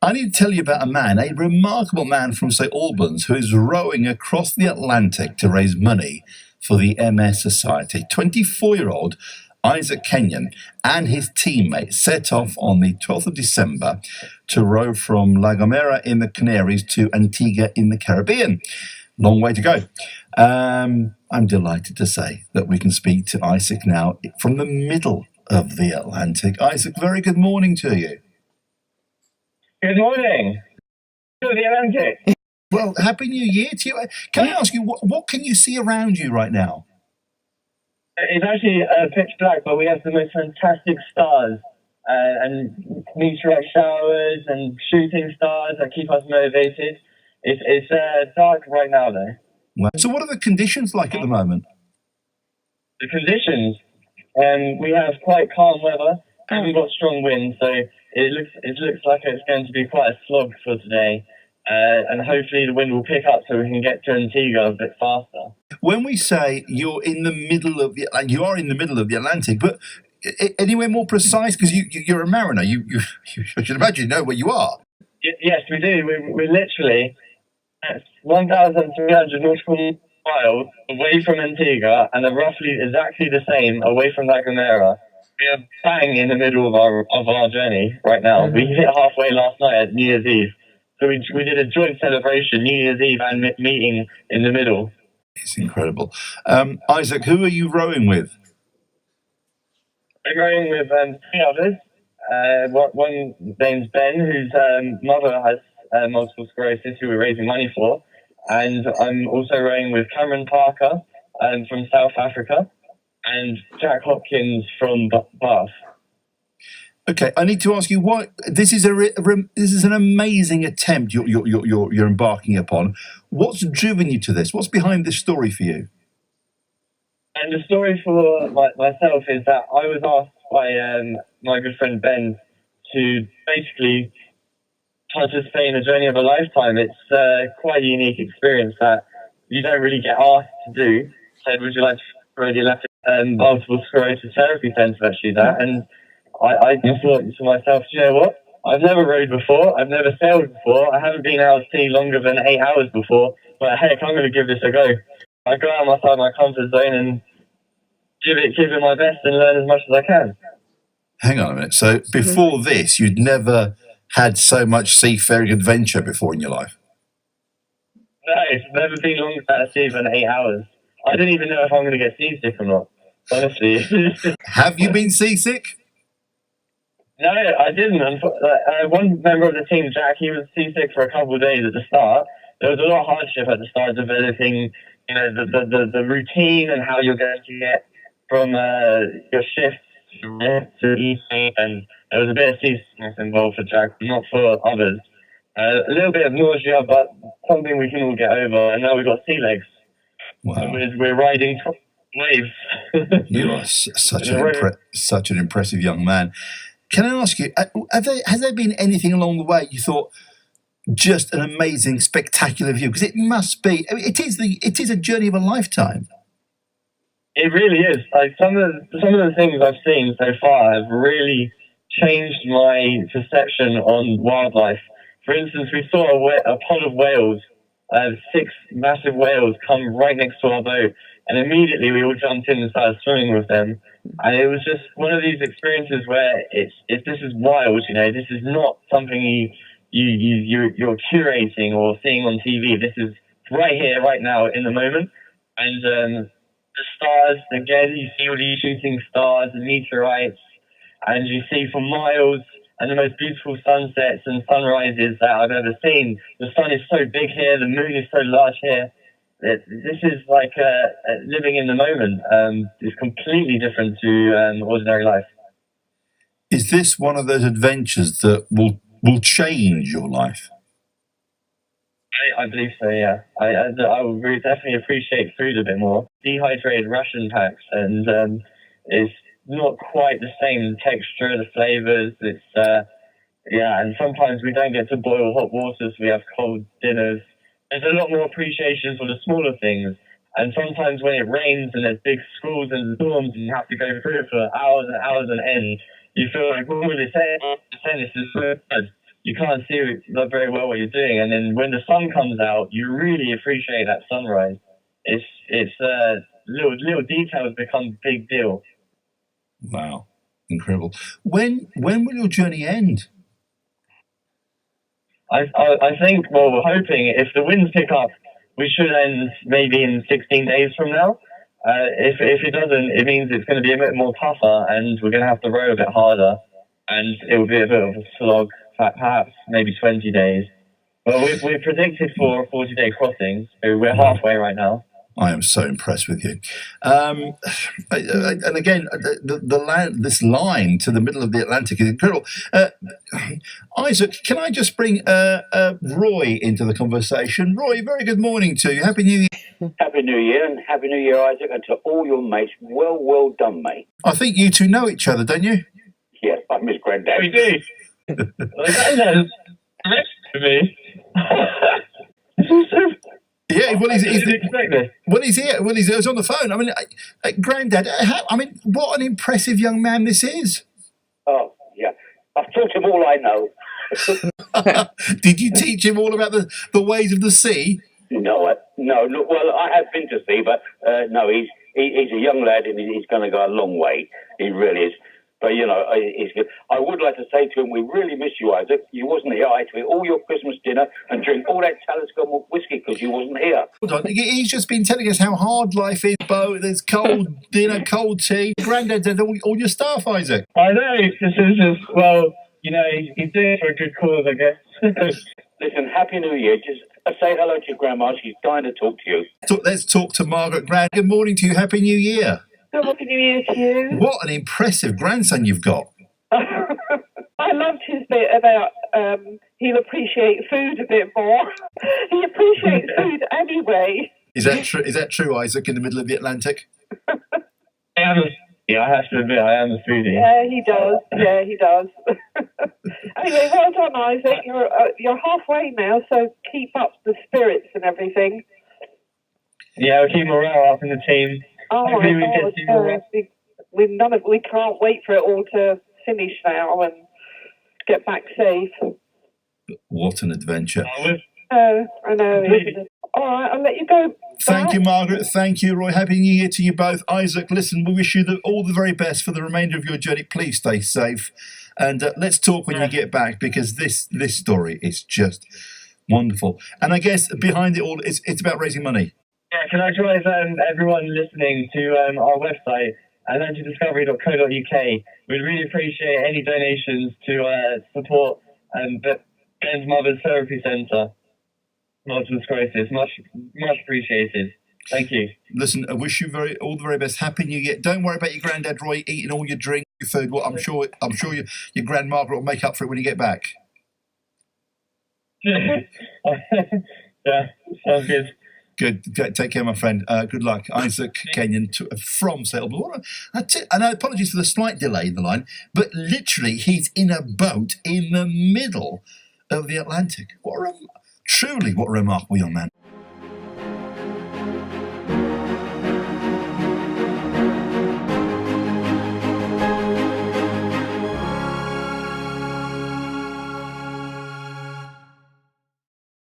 I need to tell you about a remarkable man from St Albans, who is rowing across the Atlantic to raise money for the MS Society. 24-year-old Isaac Kenyon and his teammates set off on the 12th of December to row from La Gomera in the Canaries to Antigua in the Caribbean. Long way to go. I'm delighted to say that we can speak to Isaac now from the middle of the Atlantic. Isaac, very good morning to you. Good morning to the Atlantic. Well, Happy New Year to you. Can I ask you, what can you see around you right now? It's actually pitch black, but we have the most fantastic stars and meteorite showers and shooting stars that keep us motivated. It's dark right now, though. Wow. So what are the conditions like at the moment? The conditions, we have quite calm weather, and we've got strong winds, so it looks like it's going to be quite a slog for today. And hopefully the wind will pick up so we can get to Antigua a bit faster. When we say you're in the middle of the Atlantic, you are in the middle of the Atlantic, but anywhere more precise? Because you're a mariner. You should imagine you know where you are. Yes, we do. We're literally at 1,300 nautical miles away from Antigua, and are roughly exactly the same away from La Gomera. We are bang in the middle of our journey right now. We hit halfway last night at New Year's Eve. So we did a joint celebration, New Year's Eve and meeting in the middle. It's incredible. Isaac, who are you rowing with? I'm rowing with three others. One name's Ben, whose mother has multiple sclerosis, who we're raising money for. And I'm also rowing with Cameron Parker from South Africa and Jack Hopkins from Bath. Okay, I need to ask you why this is an amazing attempt you're embarking upon. What's driven you to this? What's behind this story for you? And the story for myself is that I was asked by my good friend Ben to basically participate in a journey of a lifetime. It's quite a unique experience that you don't really get asked to do. Said, would you like to row the Atlantic multiple sclerosis therapy centre actually that? And I just thought to myself, you know what? I've never rowed before. I've never sailed before. I haven't been out at sea longer than 8 hours before. But heck, I'm going to give this a go. I go outside my comfort zone and give it my best and learn as much as I can. Hang on a minute. So before this, you'd never had so much seafaring adventure before in your life? No, it's never been longer at sea than 8 hours. I didn't even know if I'm going to get seasick or not, honestly. Have you been seasick? No, I didn't. One member of the team, Jack, he was seasick for a couple of days at the start. There was a lot of hardship at the start, developing, the routine and how you're going to get from your shift to evening, and there was a bit of seasickness involved for Jack, not for others. A little bit of nausea, but something we can all get over. And now we've got sea legs. Wow. So we're riding waves. You are such an impressive young man. Can I ask you, has there been anything along the way you thought just an amazing, spectacular view? Because it must be. I mean, it is a journey of a lifetime. It really is. Like some of the things I've seen so far have really changed my perception on wildlife. For instance, we saw a pod of whales, 6 massive whales, come right next to our boat, and immediately we all jumped in and started swimming with them. And it was just one of these experiences where this is wild. This is not something you're curating or seeing on TV. This is right here, right now, in the moment. And the stars, again, you see all these shooting stars and meteorites, and you see for miles, and the most beautiful sunsets and sunrises that I've ever seen. The sun is so big here, the moon is so large here. This is like living in the moment. It's completely different to ordinary life. Is this one of those adventures that will change your life? I believe so, yeah. I would really definitely appreciate food a bit more. Dehydrated ration packs, and it's not quite the same texture, the flavors. It's and sometimes we don't get to boil hot water, so we have cold dinners. There's a lot more appreciation for the smaller things. And sometimes when it rains and there's big squalls and storms and you have to go through it for hours and hours on end, you feel like, what will this end? This is so bad. you can't see very well what you're doing. And then when the sun comes out, you really appreciate that sunrise. It's little details become a big deal. Wow, incredible. When will your journey end? I think, well, we're hoping if the winds pick up, we should end maybe in 16 days from now. If it doesn't, it means it's going to be a bit more tougher, and we're going to have to row a bit harder, and it will be a bit of a slog, perhaps maybe 20 days. But we're predicted for a 40-day crossing, so we're halfway right now. I am so impressed with you. And again, this line to the middle of the Atlantic is incredible. Isaac, can I just bring Roy into the conversation? Roy, very good morning to you. Happy New Year. Happy New Year, and Happy New Year, Isaac, and to all your mates. Well done, mate. I think you two know each other, don't you? Yes, I miss Granddad. We do. Granddad's next to me. Yeah, well, didn't expect this. He's here. Well, he's on the phone. I mean, Granddad, what an impressive young man this is. Oh, yeah. I've taught him all I know. Did you teach him all about the ways of the sea? No. Look, well, I have been to sea, but no, he's a young lad, and he's going to go a long way. He really is. But, he's good. I would like to say to him, we really miss you, Isaac. You wasn't here. I had to eat all your Christmas dinner and drink all that Talisker whiskey because you wasn't here. Hold on. He's just been telling us how hard life is, Bo. There's cold dinner, cold tea. Granddad did all your stuff, Isaac. I know. This is just, well, he's doing it for a good cause, I guess. Listen, Happy New Year. Just say hello to your grandma. She's dying to talk to you. Let's talk to Margaret. Good morning to you. Happy New Year. Happy New Year to you. What an impressive grandson you've got. I loved his bit about he'll appreciate food a bit more. He appreciates food anyway. Is that true, Isaac, in the middle of the Atlantic? I have to admit, I am a foodie. Yeah, he does. Anyway, well done, Isaac. You're halfway now, so keep up the spirits and everything. Yeah, we'll keep morale up in the team. Oh my God! We can't wait for it all to finish now and get back safe. What an adventure! I know. All right, I'll let you go. Thank you, Margaret. Thank you, Roy. Happy New Year to you both. Isaac, listen, we wish you all the very best for the remainder of your journey. Please stay safe, and let's talk when you get back, because this story is just wonderful. And I guess behind it all, it's about raising money. Yeah, can I join everyone listening to our website, AtlanticDiscovery.co.uk? We'd really appreciate any donations to support Ben's Mother's Therapy Centre, multiple sclerosis. Much appreciated. Thank you. Listen, I wish you all the very best. Happy New Year. Don't worry about your granddad, Roy, eating all your drink, your food. Well, I'm sure your grand Margaret will make up for it when you get back. Yeah, sounds good. Good. Take care, my friend. Good luck. Isaac Kenyon from Sailbourne. And apologies for the slight delay in the line, but literally he's in a boat in the middle of the Atlantic. What a remarkable young man.